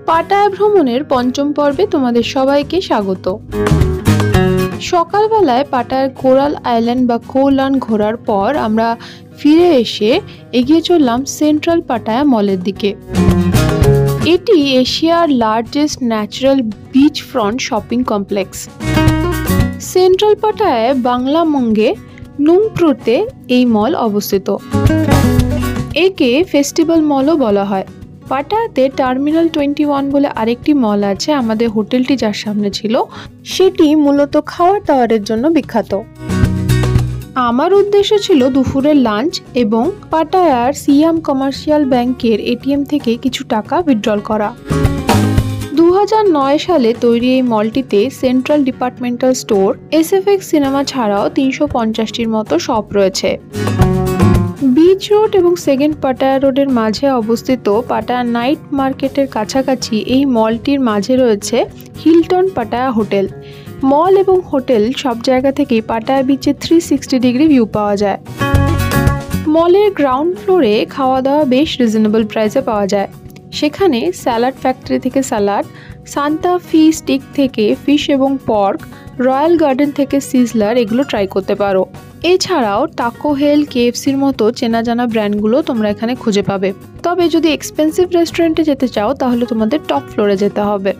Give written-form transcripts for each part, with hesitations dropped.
Pattaya ভ্রমণের পঞ্চম পর্বে তোমাদের সবাইকে স্বাগত। সকালবেলায় পাটায়ার কোরাল আইল্যান্ড বা কোলান ঘোরার পর আমরা ফিরে এসে এগিয়ে চললাম সেন্ট্রাল পাটায়া মলের দিকে। এটি এশিয়ার largest natural beach front shopping complex. Central পাটায়ায় বাংলামঙ্গে নুংপ্রোতে এই মল অবস্থিত। একে ফেস্টিভ্যাল মলও বলা হয়। পাটায়াতে টার্মিনাল 21 বলে আরেকটি মল আছে। আমাদের হোটেলটি যার সামনে ছিল সেটি মূলত খাওয়ার দাওয়ারের জন্য বিখ্যাত। আমার উদ্দেশ্য ছিল দুপুরের লাঞ্চ এবং পাটায়ার সিয়াম কমার্শিয়াল ব্যাংকের এটিএম থেকে কিছু টাকা উইথড্রল করা। 2009 সালে তৈরি এই মলটিতে central departmental store, SFX cinema ছাড়াও 350টির মতো শপ রয়েছে। বিচ রোড এবং সেকেন্ড পাটায়া রোডের মাঝে অবস্থিত পাটায়া নাইট মার্কেটের কাছাকাছি এই মলটির মাঝে রয়েছে হিলটন পাটায়া হোটেল। মল এবং হোটেল সব জায়গা থেকেই পাটায়া বিচের 360 ডিগ্রি ভিউ পাওয়া যায়। মলের গ্রাউন্ড ফ্লোরে খাওয়া দাওয়া বেশ রিজনেবল প্রাইসে পাওয়া যায়। সেখানে স্যালাড ফ্যাক্টরি থেকে স্যালাড, সান্তা ফি স্টিক থেকে ফিশ এবং পর্ক, রয়্যাল গার্ডেন থেকে সিজলার এগুলো ট্রাই করতে পারো। এছাড়াও টাকো হেল, কেএফসির মতো চেনা জানা ব্র্যান্ডগুলো তোমরা এখানে খুঁজে পাবে। তবে যদি এক্সপেন্সিভ রেস্টুরেন্টে যেতে চাও তাহলে তোমাদের টপ ফ্লোরে যেতে হবে।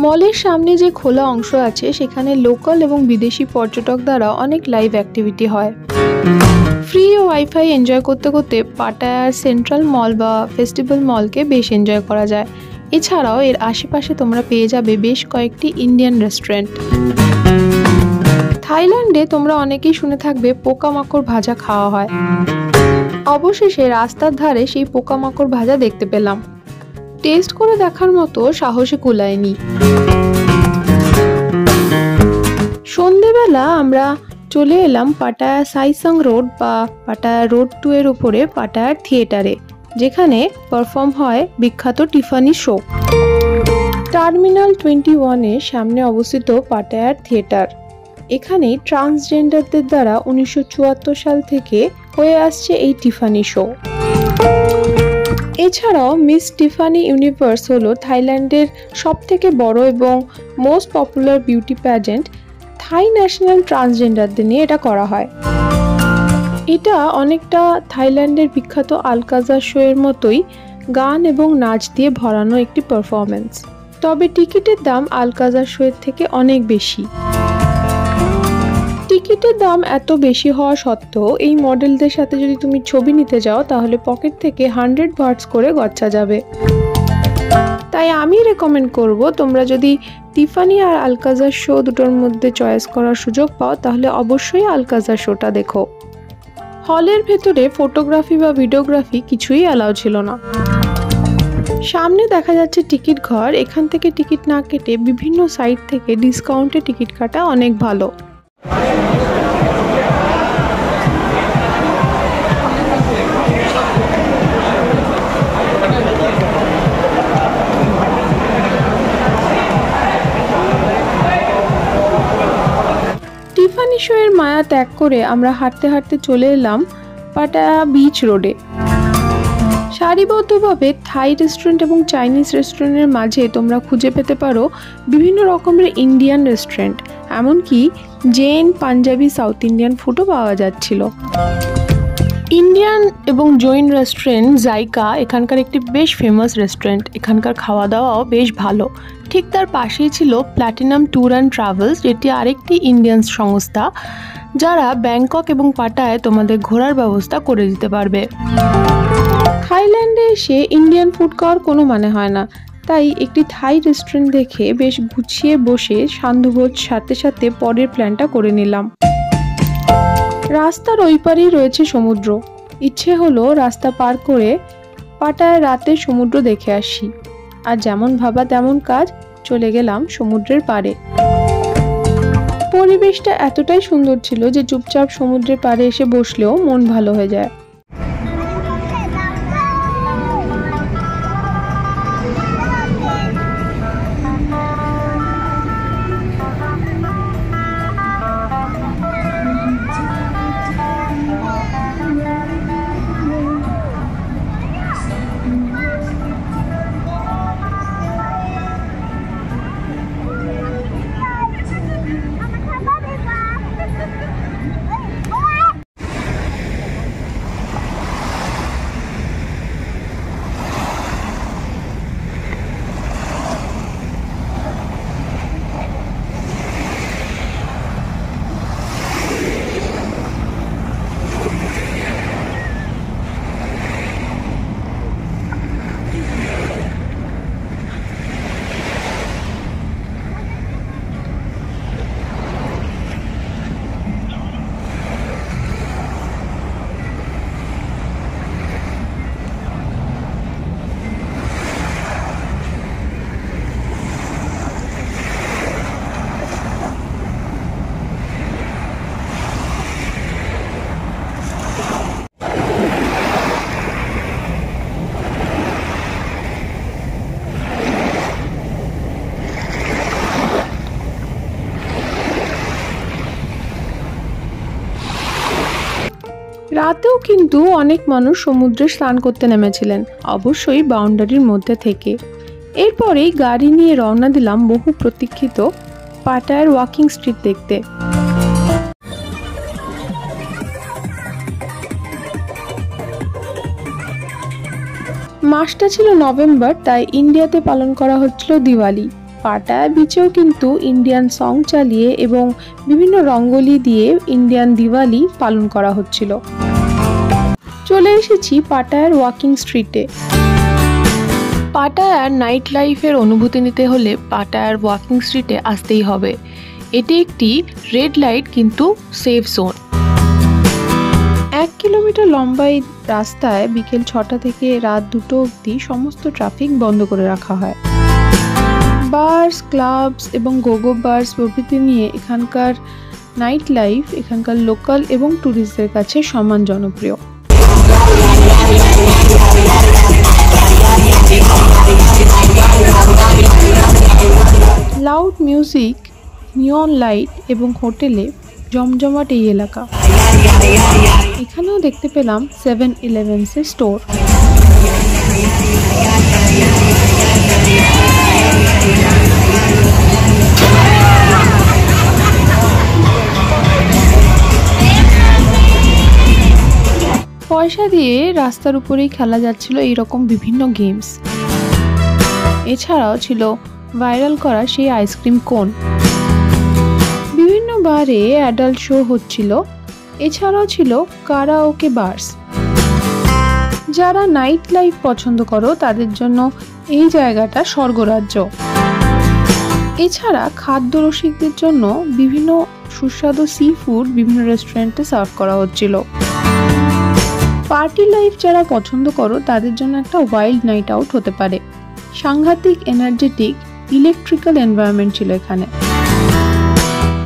মলের সামনে যে খোলা অংশ আছে সেখানে লোকাল এবং বিদেশি পর্যটক দ্বারা অনেক লাইভ অ্যাক্টিভিটি হয়। ফ্রি ও ওয়াইফাই এনজয় করতে করতে পাটায়ার সেন্ট্রাল মল বা ফেস্টিভ্যাল মলকে বেশ এনজয় করা যায়। এছাড়াও এর আশেপাশে তোমরা পেয়ে যাবে বেশ কয়েকটি ইন্ডিয়ান রেস্টুরেন্ট। থাইল্যান্ডে তোমরা অনেকেই শুনে থাকবে পোকামাকড় ভাজা খাওয়া হয়। অবশেষে রাস্তার ধারে সেই পোকামাকড় ভাজা দেখতে পেলাম। টেস্ট করে দেখার মতো সাহসে কুলায়নি। সন্ধেবেলা আমরা চলে এলাম পাটায়া সাইসাং রোড বা পাটায়া রোড 2 এর উপরে পাটায়ার থিয়েটারে, যেখানে পারফর্ম হয় বিখ্যাত টিফানি শো। টার্মিনাল 21 এর সামনে অবস্থিত পাটায়ার থিয়েটার। এখানে ট্রান্সজেন্ডারদের দ্বারা 1974 সাল থেকে হয়ে আসছে এই টিফানি শো। এছাড়াও মিস টিফানি ইউনিভার্স হলো থাইল্যান্ডের সবথেকে বড় এবং মোস্ট পপুলার বিউটি প্যাজেন্ট। থাই ন্যাশনাল ট্রান্সজেন্ডারদের নিয়ে এটা করা হয়। এটা অনেকটা থাইল্যান্ডের বিখ্যাত আলকাজার শো এর মতোই গান এবং নাচ দিয়ে ভরানো একটি পারফরমেন্স। তবে টিকিটের দাম আলকাজার শো এর থেকে অনেক বেশি। টিকিটের দাম এত বেশি হওয়া সত্ত্বেও এই মডেলদের সাথে যদি তুমি ছবি নিতে যাও তাহলে পকেট থেকে 100 বাটস করে গচ্ছা যাবে। তাই আমি রেকমেন্ড করব তোমরা যদি টিফানি আর আলকাজার শো দুটোর মধ্যে চয়েস করার সুযোগ পাও তাহলে অবশ্যই আলকাজার শোটা দেখো। হলের ভেতরে ফটোগ্রাফি বা ভিডিওগ্রাফি কিছুই অ্যালাউ ছিল না। সামনে দেখা যাচ্ছে টিকিট ঘর। এখান থেকে টিকিট না কেটে বিভিন্ন সাইট থেকে ডিসকাউন্টে টিকিট কাটা অনেক ভালো। টিফানি শো এর মায়া ত্যাগ করে আমরা হাঁটতে হাঁটতে চলে এলাম পাটায়া বিচ রোডে। সারিবদ্ধভাবে থাই রেস্টুরেন্ট এবং চাইনিজ রেস্টুরেন্টের মাঝে তোমরা খুঁজে পেতে পারো বিভিন্ন রকমের ইন্ডিয়ান রেস্টুরেন্ট, এমনকি জৈন, পাঞ্জাবি, সাউথ ইন্ডিয়ান ফুডও পাওয়া যাচ্ছিল। ইন্ডিয়ান এবং জৈন রেস্টুরেন্ট জাইকা এখানকার একটি বেশ ফেমাস রেস্টুরেন্ট। এখানকার খাওয়া দাওয়াও বেশ ভালো। ঠিক তার পাশেই ছিল প্ল্যাটিনাম ট্যুর অ্যান্ড ট্রাভেলস, যেটি আরেকটি ইন্ডিয়ান সংস্থা যারা ব্যাংকক এবং পাটায়ায় তোমাদের ঘোরার ব্যবস্থা করে দিতে পারবে। থাইল্যান্ডে এসে ইন্ডিয়ান ফুড খাওয়ার কোনো মানে হয় না, তাই একটি থাই রেস্টুরেন্ট দেখে বেশ গুছিয়ে বসে সান্ধ্যভোজ সাথে সাথে পরের প্ল্যানটা করে নিলাম। রাস্তার ওই পারেই রয়েছে সমুদ্র। ইচ্ছে হলো রাস্তা পার করে পাটায়ায় রাতে সমুদ্র দেখে আসি। আর যেমন ভাবা তেমন কাজ, চলে গেলাম সমুদ্রের পাড়ে। পরিবেশটা এতটাই সুন্দর ছিল যে চুপচাপ সমুদ্রের পাড়ে এসে বসলেও মন ভালো হয়ে যায়। রাতেও কিন্তু অনেক মানুষ সমুদ্রে স্নান করতে নেমেছিলেন, অবশ্যই বাউন্ডারির মধ্যে থেকে। এরপরেই গাড়ি নিয়ে রওনা দিলাম বহু প্রতীক্ষিত পাটায়ার ওয়াকিং স্ট্রিট দেখতে। মাসটা ছিল নভেম্বর, তাই ইন্ডিয়াতে পালন করা হচ্ছিল দিওয়ালি। পাটায়া বিচেও কিন্তু ইন্ডিয়ান সং চালিয়ে এবং বিভিন্ন রঙ্গোলি দিয়ে ইন্ডিয়ান দিওয়ালি পালন করা হচ্ছিল। চলে এসেছি পাটায়ার ওয়াকিং স্ট্রিটে। পাটায়ার নাইট লাইফের অনুভূতি নিতে হলে পাটায়ার ওয়াকিং স্ট্রিটে আসতেই হবে। এটি একটি রেড লাইট কিন্তু সেফ জোন। 1 কিলোমিটার লম্বা এই রাস্তায় বিকেল 6টা থেকে রাত 2টো অবধি সমস্ত ট্রাফিক বন্ধ করে রাখা হয়। বার্স, ক্লাবস এবং গোগো বার্স প্রভৃতি নিয়ে এখানকার নাইট লাইফ এখানকার লোকাল এবং ট্যুরিস্টদের কাছে সমান জনপ্রিয়। লাউড মিউজিক, নিয়ন লাইট এবং হোটেলে জমজমাট এই এলাকা। এখানেও দেখতে পেলাম 7-Eleven's স্টোর। পয়সা দিয়ে রাস্তার উপরেই খেলা যাচ্ছিল এইরকম বিভিন্ন গেমস। এছাড়াও ছিল ভাইরাল করা সেই আইসক্রিম কোন। বিভিন্ন বারে অ্যাডাল্ট শো হচ্ছিল। এছাড়াও ছিল কারাওকে বার্স। যারা নাইট লাইফ পছন্দ করো তাদের জন্য এই জায়গাটা স্বর্গরাজ্য। এছাড়া খাদ্য রসিকদের জন্য বিভিন্ন সুস্বাদু সি ফুড বিভিন্ন রেস্টুরেন্টে সার্ভ করা হচ্ছিল। পার্টি লাইফ যারা পছন্দ করো তাদের জন্য একটা ওয়াইল্ড নাইট আউট হতে পারে। সাংঘাতিক এনার্জেটিক ইলেকট্রিক্যাল এনভায়রনমেন্ট ছিল এখানে।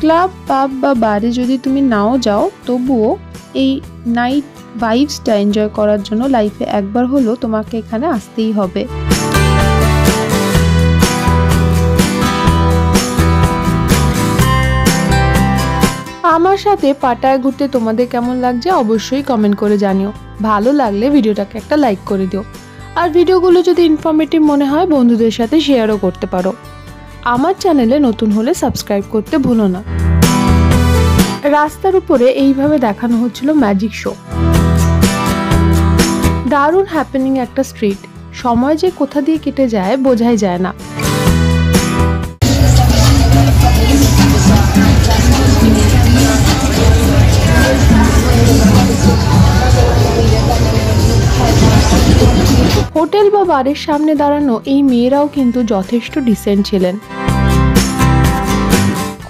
ক্লাব, পাব বা বারে যদি তুমি নাও যাও তবুও এই নাইট ভাইবসটা এনজয় করার জন্য লাইফে একবার হলেও তোমাকে এখানে আসতেই হবে। আমার সাথে পাটায়া ঘুরতে তোমাদের কেমন লাগছে অবশ্যই কমেন্ট করে জানিও। ভালো লাগলে ভিডিওটাকে একটা লাইক করে দিও। আর ভিডিওগুলো যদি ইনফরমেটিভ মনে হয় বন্ধুদের সাথে শেয়ারও করতে পারো। আমার চ্যানেলে নতুন হলে সাবস্ক্রাইব করতে ভুলো না। রাস্তার উপরে এইভাবে দেখানো হচ্ছিল ম্যাজিক শো। দারুণ হ্যাপেনিং একটা স্ট্রিট, সময় যে কোথা দিয়ে কেটে যায় বোঝাই যায় না। হোটেল বা বারের সামনে দাঁড়ানো এই মেয়েরাও কিন্তু যথেষ্ট ডিসেন্ট ছিলেন।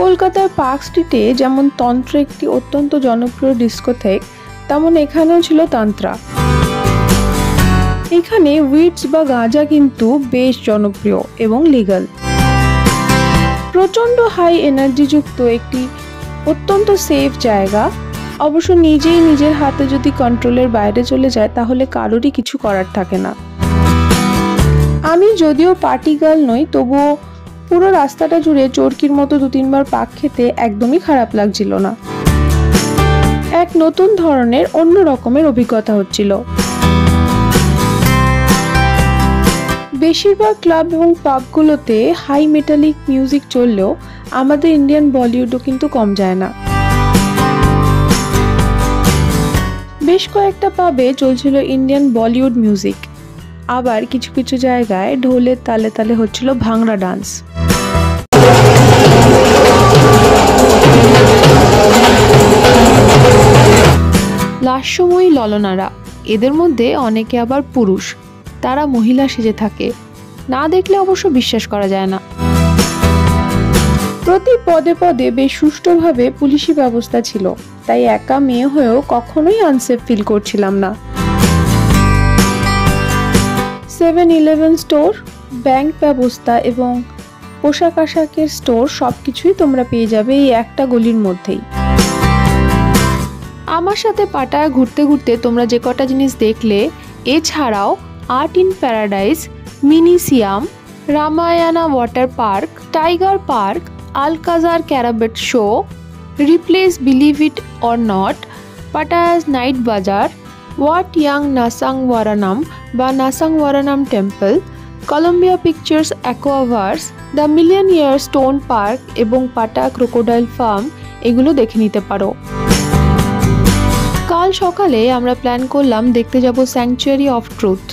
কলকাতার পার্ক স্ট্রিটে যেমন তন্ত্র একটি অত্যন্ত জনপ্রিয় ডিস্কোথেক, তেমন এখানেও ছিল তন্ত্রা। এখানে উইডস বা গাঁজা কিন্তু বেশ জনপ্রিয় এবং লিগ্যাল। প্রচন্ড হাই এনার্জি যুক্ত একটি অত্যন্ত সেফ জায়গা। অবশ্য নিজেই নিজের হাতে যদি কন্ট্রোলের বাইরে চলে যায় তাহলে কারোরই কিছু করার থাকে না। আমি যদিও পার্টি গার্ল নই, তবুও পুরো রাস্তাটা জুড়ে চরকির মতো 2-3 বার পাক খেতে একদমই খারাপ লাগছিল না। এক নতুন ধরনের অন্য রকমের অভিজ্ঞতা হচ্ছিল। বেশিরভাগ ক্লাব এবং পাবগুলোতে হাই মেটালিক মিউজিক চললেও আমাদের ইন্ডিয়ান বলিউডও কিন্তু কম যায় না। বেশ কয়েকটা পাবে চলছিল ইন্ডিয়ান বলিউড মিউজিক। আবার কিছু কিছু জায়গায় ঢোলের তালে তালে হচ্ছিল ভাংড়া ডান্স। লাস্যময়ী ললনারা, এদের মধ্যে অনেকে আবার পুরুষ, তারা মহিলা সেজে থাকে। না দেখলে অবশ্য বিশ্বাস করা যায় না। প্রতি পদে পদে বেশ সুষ্ঠুভাবে পুলিশি ব্যবস্থা ছিল, তাই একা মেয়ে হয়েও কখনোই আনসেফ ফিল করছিলাম না। 7-Eleven স্টোর, ব্যাংক ব্যবস্থা এবং পোশাক আশাকের স্টোর সবকিছুই তোমরা পেয়ে যাবে এই একটা গলির মধ্যেই। আমার সাথে পাটায়া ঘুরতে ঘুরতে তোমরা যে কটা জিনিস দেখলে, এছাড়াও art in paradise, Mini Siam, Ramayana water park, tiger park, Alcazar cabaret show, Ripley's believe it or not, Pattaya's night bazaar, Wat Yang নাসাংওয়ারানাম বা নাসাংওয়ারানাম temple, Columbia Pictures Aquaverse, the million year stone park এবং পাটায়া ক্রোকোডাইল ফার্ম এগুলো দেখে নিতে পারো। কাল সকালে আমরা প্ল্যান করলাম দেখতে যাব স্যাংচুয়ারি অফ ট্রুথ।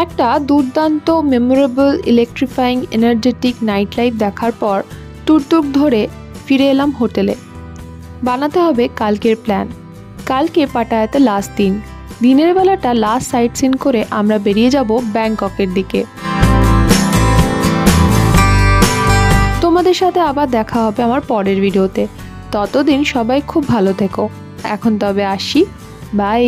একটা দুর্দান্ত memorable electrifying energetic night life দেখার পর টুকটুক ধরে ফিরে এলাম হোটেলে। বানাতে হবে কালকের প্ল্যান। কালকে পাটায়াতে লাস্ট দিন, দিনের বেলাটা লাস্ট সাইট সিন করে আমরা বেরিয়ে যাব ব্যাংককের দিকে। তোমাদের সাথে আবার দেখা হবে আমার পরের ভিডিওতে। ততদিন সবাই খুব ভালো থেকো। এখন তবে আসি, বাই।